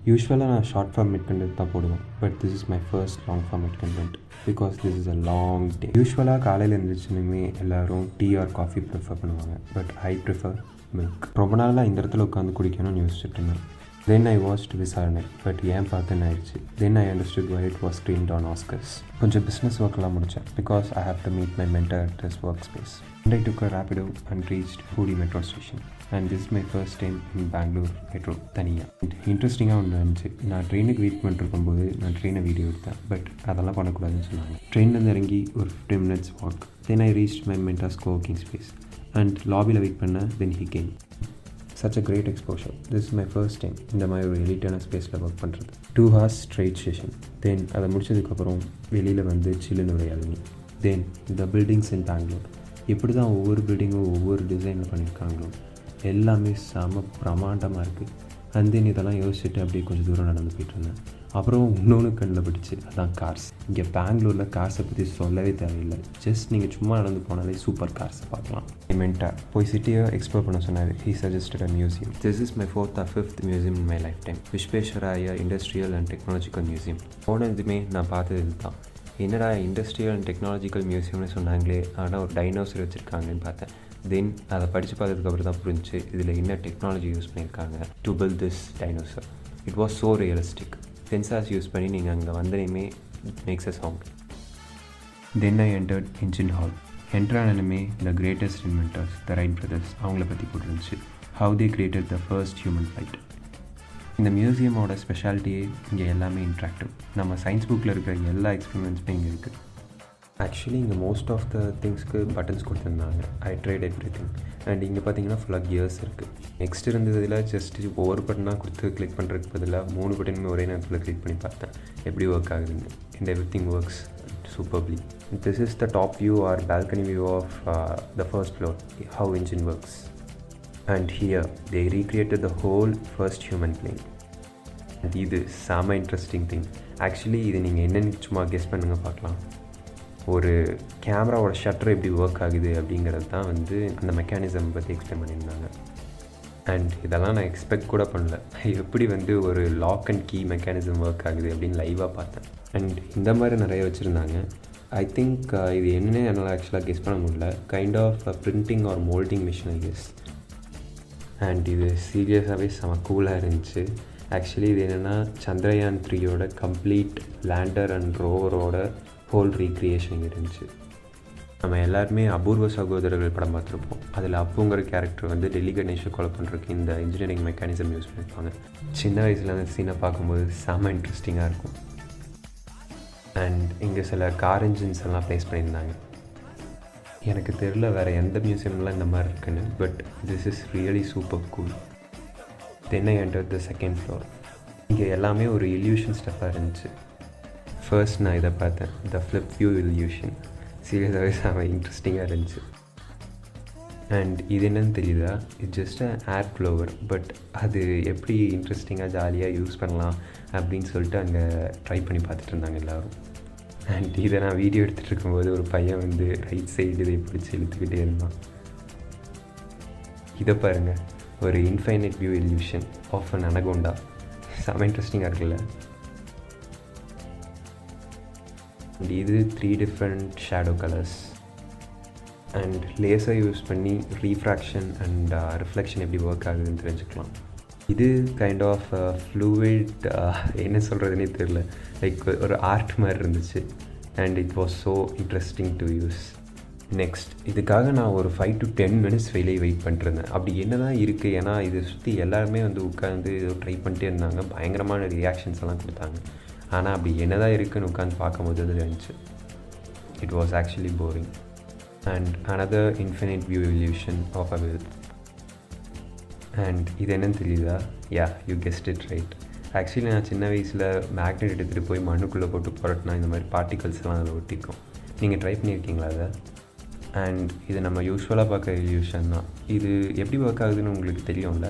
யூஸ்வலாக நான் short format content தான் போடுவேன், but this is my first long format content because this is a long டே. யூஸ்வலாக காலையில் எழுந்திரிச்சுனுமே எல்லோரும் டீ ஆர் காஃபி ப்ரிஃபர் பண்ணுவாங்க, பட் ஐ ப்ரிஃபர் மில்க். ரொம்ப நாளாக இந்த இடத்துல உட்காந்து குடிக்கணும்னு யோசிச்சுட்டு இருந்தேன். தென் ஐ வாட்ச்ட் விசாரணை, பட் ஏன் பார்த்தேன்னு ஆயிடுச்சு. Then I understood why it was screened on Oscars. கொஞ்சம் பிஸ்னஸ் ஒர்க்கெலாம் முடித்தேன் because I have to meet my mentor at this workspace. And I took a Rapido and reached Puri metro station. And this is my first time in Bangalore metro தனியாக. இன்ட்ரெஸ்டிங்காக ஒன்று இருந்துச்சு. நான் ட்ரெயினுக்கு wait பண்ணிருக்கும்போது நான் ட்ரெயினை வீடியோ எடுத்தேன், but அதெல்லாம் பண்ணக்கூடாதுன்னு சொன்னாங்க. ட்ரெயின்லேருந்து இறங்கி ஒரு 15 minutes walk. Then I reached my mentor's co-working space and லாபியில் வெயிட் பண்ணேன். Then he came. Such a great exposure. This is my first time இந்த மாதிரி ஒரு எலிட்டான ஸ்பேஸில் ஒர்க் பண்ணுறது. 2 hours straight session. தென் அதை முடிச்சதுக்கப்புறம் வெளியில் வந்து சில்லுன்னு ஒரு இளநீ. தென் த பில்டிங்ஸ் இன் பெங்களூர், எப்படி தான் ஒவ்வொரு பில்டிங்கும் ஒவ்வொரு டிசைனில் பண்ணியிருக்காங்களோ எல்லாமே செம பிரமாண்டமாக இருக்குது. அண்ட் தென் இதெல்லாம் யோசிச்சுட்டு அப்படியே கொஞ்சம் தூரம் நடந்து போயிட்டு இருந்தேன். அப்புறம் இன்னொன்று கண்ணில் பிடிச்சி, அதான் கார்ஸ். இங்கே பெங்களூரில் கார்ஸை பற்றி சொல்லவே தேவையில்லை. ஜஸ்ட் நீங்கள் சும்மா நடந்து போனாலே சூப்பர் கார்ஸை பார்க்கலாம். மென்டார் போய் சிட்டியை எக்ஸ்ப்ளோர் பண்ண சொன்னார். He suggested a museum. This is my 4th or 5th museum in my life time. Visvesvaraya industrial and technological museum. போனதுமே நான் பார்த்தது இதுதான். என்னடா இண்டஸ்ட்ரியல் அண்ட் டெக்னாலஜிக்கல் மியூசியம்னு சொன்னாங்களே, ஆனால் ஒரு டைனோசர் வச்சுருக்காங்கன்னு பார்த்தேன். தென் அதை படித்து பார்த்ததுக்கப்புறம் தான் புரிஞ்சிச்சு இதில் என்ன டெக்னாலஜி யூஸ் பண்ணியிருக்காங்க to build this dinosaur. It was so realistic. Sensors use பண்ணி நீங்கள் அங்கே வந்தனையுமே it makes a sound. Then I entered engine hall. என்ட்ரானலுமே the greatest inventors the Wright brothers அவங்கள பற்றி போட்டுருந்துச்சு. How they created the first human flight. இந்த மியூசியமோட ஸ்பெஷாலிட்டியே இங்கே எல்லாமே இன்ட்ராக்டிவ். நம்ம சயின்ஸ் புக்கில் இருக்கிற எல்லா எக்ஸ்பெரிமெண்ட்ஸுமே இங்கே இருக்குது. ஆக்சுவலி இங்கே மோஸ்ட் ஆஃப் த திங்ஸ்க்கு பட்டன்ஸ் கொடுத்துருந்தாங்க. I tried everything. And இங்கே பார்த்தீங்கன்னா ஃபுல்லாக கியர்ஸ் இருக்குது. நெக்ஸ்ட் இருந்ததில் ஜஸ்ட் ஒவ்வொரு பட்டனாக கொடுத்து கிளிக் பண்ணுறதுக்கு பதிலாக 3 பட்டனுமே ஒரே நேரத்தில் கிளிக் பண்ணி பார்த்தேன் எப்படி ஒர்க் ஆகுதுன்னு. அண்ட் எவ்ரி திங் ஒர்க்ஸ் சூப்பர்லி. This is the top view or balcony view of the first floor, how engine works. And here they recreated the whole first human plane. And இது செம interesting thing. Actually இது நீங்கள் என்னென்னு சும்மா guess பண்ணுங்க பார்க்கலாம். ஒரு கேமராவோட ஷட்டர் எப்படி ஒர்க் ஆகுது அப்படிங்கிறது தான் வந்து அந்த மெக்கானிசம் பற்றி எக்ஸ்பிளைன் பண்ணியிருந்தாங்க. அண்ட் இதெல்லாம் நான் எக்ஸ்பெக்ட் கூட பண்ணல. எப்படி வந்து ஒரு lock and key mechanism work ஆகுது அப்படின்னு லைவாக பார்த்தேன். அண்ட் இந்த மாதிரி நிறைய வச்சுருந்தாங்க. ஐ திங்க் இது என்னென்னு என்னால் ஆக்சுவலாக கெஸ் பண்ண முடியல. Kind of printing or moulding machine I guess. And இது சீரியஸாகவே செம கூலாக இருந்துச்சு. ஆக்சுவலி இது என்னென்னா சந்திரயான் 3யோட கம்ப்ளீட் லேண்டர் அண்ட் ரோவரோட ஹோல் ரீக்ரியேஷன் இருந்துச்சு. நம்ம எல்லாருமே அபூர்வ சகோதரர்கள் படம் பார்த்துருப்போம். அதில் அப்புங்கிற கேரக்டர் வந்து டெல்லி கணேஷை கொலை பண்ணுறதுக்கு இந்த இன்ஜினியரிங் மெக்கானிசம் யூஸ் பண்ணியிருப்பாங்க. சின்ன வயசில் அந்த சீனை பார்க்கும்போது செம இன்ட்ரெஸ்டிங்காக இருக்கும். அண்ட் இங்கே சில கார் இன்ஜின்ஸ் எல்லாம் ப்ளேஸ் பண்ணியிருந்தாங்க. எனக்கு தெரில வேறு எந்த மியூசியம்லாம் இந்த மாதிரி இருக்குன்னு, but this is really super cool. Then I enter the second floor. இங்கே எல்லாமே ஒரு இல்யூஷன் ஸ்டெப்பாக இருந்துச்சு. ஃபர்ஸ்ட் நான் இதை பார்த்தேன், த ஃப்ளிப் வியூ இல்யூஷன். சீரியஸாகவே செம இன்ட்ரெஸ்டிங்காக இருந்துச்சு. அண்ட் இது என்னன்னு தெரியுதா, it's just air blower, but அது எப்படி இன்ட்ரெஸ்டிங்காக ஜாலியாக யூஸ் பண்ணலாம் அப்படின்னு சொல்லிட்டு அங்கே ட்ரை பண்ணி பார்த்துட்டு இருந்தாங்க எல்லோரும். அண்ட் இதை நான் வீடியோ எடுத்துகிட்டு இருக்கும்போது ஒரு பையன் வந்து ரைட் சைடு இதை பிடிச்சி இழுத்துக்கிட்டே இருந்தான். இதை பாருங்கள், ஒரு infinite view illusion of an anaconda. செம இன்ட்ரெஸ்டிங்காக இருக்குல்ல. அண்ட் இது 3 different shadow colours. And laser use பண்ணி ரீஃப்ராக்ஷன் அண்ட் ரிஃப்ளெக்ஷன் எப்படி ஒர்க் ஆகுதுன்னு தெரிஞ்சுக்கலாம். இது கைண்ட் ஆஃப் ஃப்ளூயிட், என்ன சொல்கிறதுனே தெரில, லைக் ஒரு ஆர்ட் மாதிரி இருந்துச்சு. And it was so interesting to use. Next இதுக்காக நான் ஒரு 5 to 10 minutes வெளியே வெயிட் பண்ணிட்டுருந்தேன். அப்படி என்ன தான் இருக்குது, ஏன்னா இதை சுற்றி எல்லாருமே வந்து உட்காந்து ஏதோ ட்ரை பண்ணிட்டே இருந்தாங்க. பயங்கரமான ரியாக்ஷன்ஸ் எல்லாம் கொடுத்தாங்க. ஆனால் அப்படி என்ன தான் இருக்குதுன்னு உட்காந்து பார்க்கும்போது அது இருந்துச்சு. It was actually boring. And another infinite view illusion of a wheel. And இது என்னன்னு தெரியுதா? Yeah, you guessed it right. Actually நான் சின்ன வயசில் மேக்னெட் எடுத்துகிட்டு போய் மண்ணுக்குள்ளே போட்டு புரட்டினா இந்த மாதிரி பார்ட்டிகல்ஸ்லாம் அதில் ஒட்டிக்கும். நீங்கள் ட்ரை பண்ணியிருக்கீங்களா அதை? அண்ட் இது நம்ம யூஸ்வலாக பார்க்குற இல்யூஷன் தான். இது எப்படி ஒர்க் ஆகுதுன்னு உங்களுக்கு தெரியும்ல.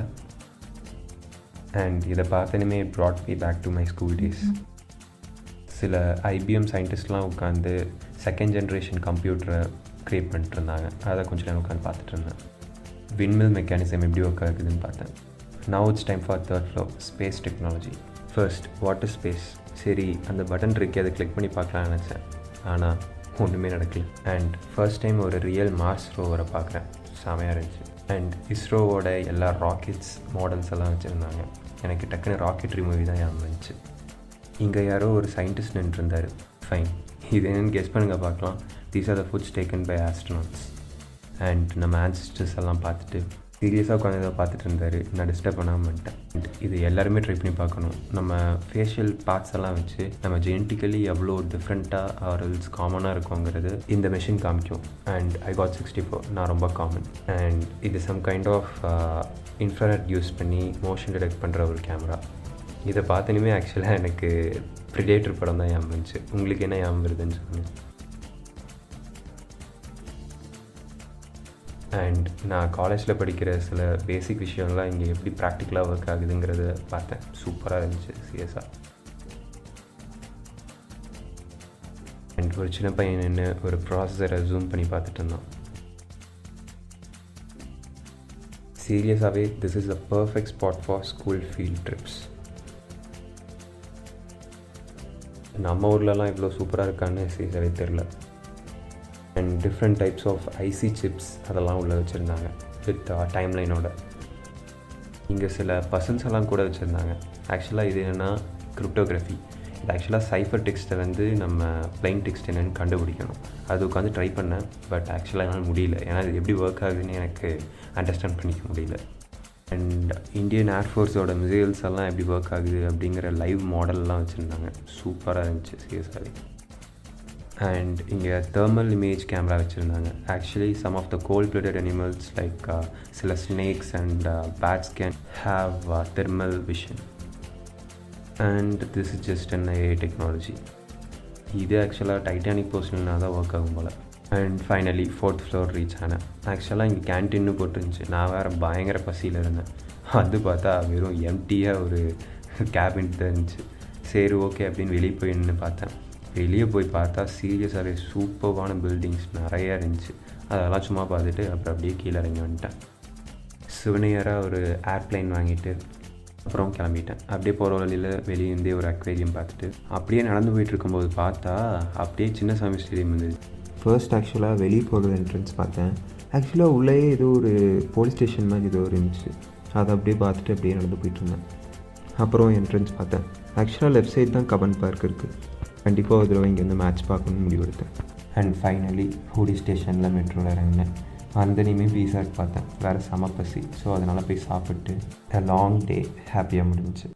அண்ட் இதை பார்த்தனுமே brought me back to my school days. சில IBM சயின்டிஸ்ட்லாம் உட்காந்து 2nd generation கம்ப்யூட்டரை க்ரியேட் பண்ணிட்டு இருந்தாங்க. அதை கொஞ்சம் நேரம் உட்காந்து பார்த்துட்டு இருந்தேன். விண்மில் மெக்கானிசம் எப்படி ஒர்க் ஆகுதுன்னு பார்த்தேன். Now it's time for 3rd floor, space technology. First water space. சரி அந்த பட்டன் இருக்கே அதை கிளிக் பண்ணி பார்க்கலான்னு நினச்சேன், ஆனால் ஒன்றுமே நடக்கல. அண்ட் ஃபர்ஸ்ட் டைம் ஒரு ரியல் மார்ஸ் ரோவரை பார்க்குறேன், செமையாக இருந்துச்சு. அண்ட் இஸ்ரோவோட எல்லா ராக்கெட்ஸ் மாடல்ஸ் எல்லாம் வச்சுருந்தாங்க. எனக்கு டக்குன்னு ராக்கெட்ரி மூவி தான் ஞாபகம் வந்துச்சு. இங்கே யாரோ ஒரு சயின்டிஸ்ட் நின்றுருந்தார். ஃபைன், இது என்னென்னு கெஸ் பண்ணுங்க பார்க்கலாம். These are the foods taken by astronauts. And நம்ம ஆன்சிஸ்டர்ஸ் எல்லாம் பார்த்துட்டு சீரியஸாக உட்காந்து ஏதோ பார்த்துட்டு இருந்தார். நான் டிஸ்டர்ப் பண்ணாமல் பண்ணிட்டேன். அண்ட் இது எல்லாருமே ட்ரை பண்ணி பார்க்கணும். நம்ம ஃபேஷியல் பார்ட்ஸ் எல்லாம் வச்சு நம்ம ஜெனட்டிக்கலி எவ்வளோ டிஃப்ரெண்ட்டாக ஆர்எல்ஸ் காமனாக இருக்குங்கிறது இந்த மெஷின் காமிக்கும். அண்ட் ஐ காட் 64, நான் ரொம்ப காமன். அண்ட் இது some kind of infrared use பண்ணி மோஷன் டிடெக்ட் பண்ணுற ஒரு கேமரா. இதை பார்த்தனுமே ஆக்சுவலாக எனக்கு ப்ரிடேட்டர் படம் தான் ஞாபகம் இருந்துச்சு. உங்களுக்கு என்ன ஞாபகம் வருதுன்னு சொல்லுங்கள். அண்ட் நான் காலேஜில் படிக்கிற சில பேசிக் விஷயம்லாம் இங்கே எப்படி ப்ராக்டிக்கலாக ஒர்க் ஆகுதுங்கிறத பார்த்தேன். சூப்பராக இருந்துச்சு சீரியஸாக. அண்ட் ஒரு சின்ன பையன் நின்று ஒரு ப்ராசஸரை ஜூம் பண்ணி பார்த்துட்டு இருந்தான். சீரியஸாகவே this is a perfect spot for school field trips. நம்ம ஊர்லலாம் இவ்வளோ சூப்பராக இருக்கான்னு சீரியஸாகவே தெரில. And different types of IC chips அதெல்லாம் உள்ளே வச்சுருந்தாங்க வித் டைம்லைனோட. இங்கே சில பர்சன்ஸ் எல்லாம் கூட வச்சுருந்தாங்க. ஆக்சுவலாக இது என்னென்னா கிரிப்டோகிராஃபி. இது ஆக்சுவலாக சைஃபர் டெக்ஸ்ட்டை வந்து நம்ம ப்ளைன் டெக்ஸ்ட் என்னென்னு கண்டுபிடிக்கணும். அது உட்காந்து ட்ரை பண்ணேன், பட் ஆக்சுவலாக என்னால் முடியல. ஏன்னா இது எப்படி ஒர்க் ஆகுதுன்னு எனக்கு அண்டர்ஸ்டாண்ட் பண்ணிக்க முடியல. அண்ட் இந்தியன் ஏர்ஃபோர்ஸோட மிசைல்ஸ் எல்லாம் எப்படி ஒர்க் ஆகுது அப்படிங்கிற லைவ் மாடல்லாம் வச்சுருந்தாங்க. சூப்பராக இருந்துச்சு சீரியஸாகவே. அண்ட் இங்கே தெர்மல் இமேஜ் கேமரா வச்சுருந்தாங்க. Actually some of the cold blooded animals like சில snakes and bats can have thermal vision. And this is just an AI technology. இது ஆக்சுவலாக டைட்டானிக் போர்ஷனாக தான் ஒர்க் ஆகும் போல். And finally 4th floor reach ஆனேன். ஆக்சுவலாக இங்கே கேன்டீன்னு போட்டுருந்துச்சு. நான் வேறு பயங்கர பசியில் இருந்தேன். அது பார்த்தா வெறும் எம்டியாக ஒரு கேபின் தான் இருந்துச்சு. சரி ஓகே அப்படின்னு வெளியே போய் நின்று பார்த்தேன். வெளியே போய் பார்த்தா சீரியஸாகவே சூப்பர்வான பில்டிங்ஸ் நிறையா இருந்துச்சு. அதெல்லாம் சும்மா பார்த்துட்டு அப்புறம் அப்படியே கீழே இறங்கி வந்துட்டேன். சுவனியராக ஒரு ஏர்ப்ளைன் வாங்கிட்டு அப்புறம் கிளம்பிட்டேன். அப்படியே போகிற வழியில் வெளியேருந்தே ஒரு அக்வேரியம் பார்த்துட்டு அப்படியே நடந்து போயிட்டுருக்கும்போது பார்த்தா அப்படியே சின்னசாமி ஸ்டேடியம் இருந்தது. ஃபர்ஸ்ட் ஆக்சுவலாக வெளியே போகிற என்ட்ரன்ஸ் பார்த்தேன். ஆக்சுவலாக உள்ளே ஏதோ ஒரு போலீஸ் ஸ்டேஷன் மாதிரி ஏதோ இருந்துச்சு. அதை அப்படியே பார்த்துட்டு அப்படியே நடந்து போயிட்டுருந்தேன். அப்புறம் என்ட்ரன்ஸ் பார்த்தேன். ஆக்சுவலாக லெஃப்ட் சைடு தான் கபன் பார்க் இருக்குது. கண்டிப்பாக ஒரு தடவை இங்கேருந்து மேட்ச் பார்க்கணுன்னு முடிவெடுத்தேன். அண்ட் ஃபைனலி ஹூடி ஸ்டேஷனில் மெட்ரோவில் இறங்கினேன். அந்தனையுமே பீஸாட் பார்த்தேன். வேறு செம பசி. ஸோ அதனால் போய் சாப்பிட்டு லாங் டே ஹாப்பியாக முடிஞ்சிச்சு.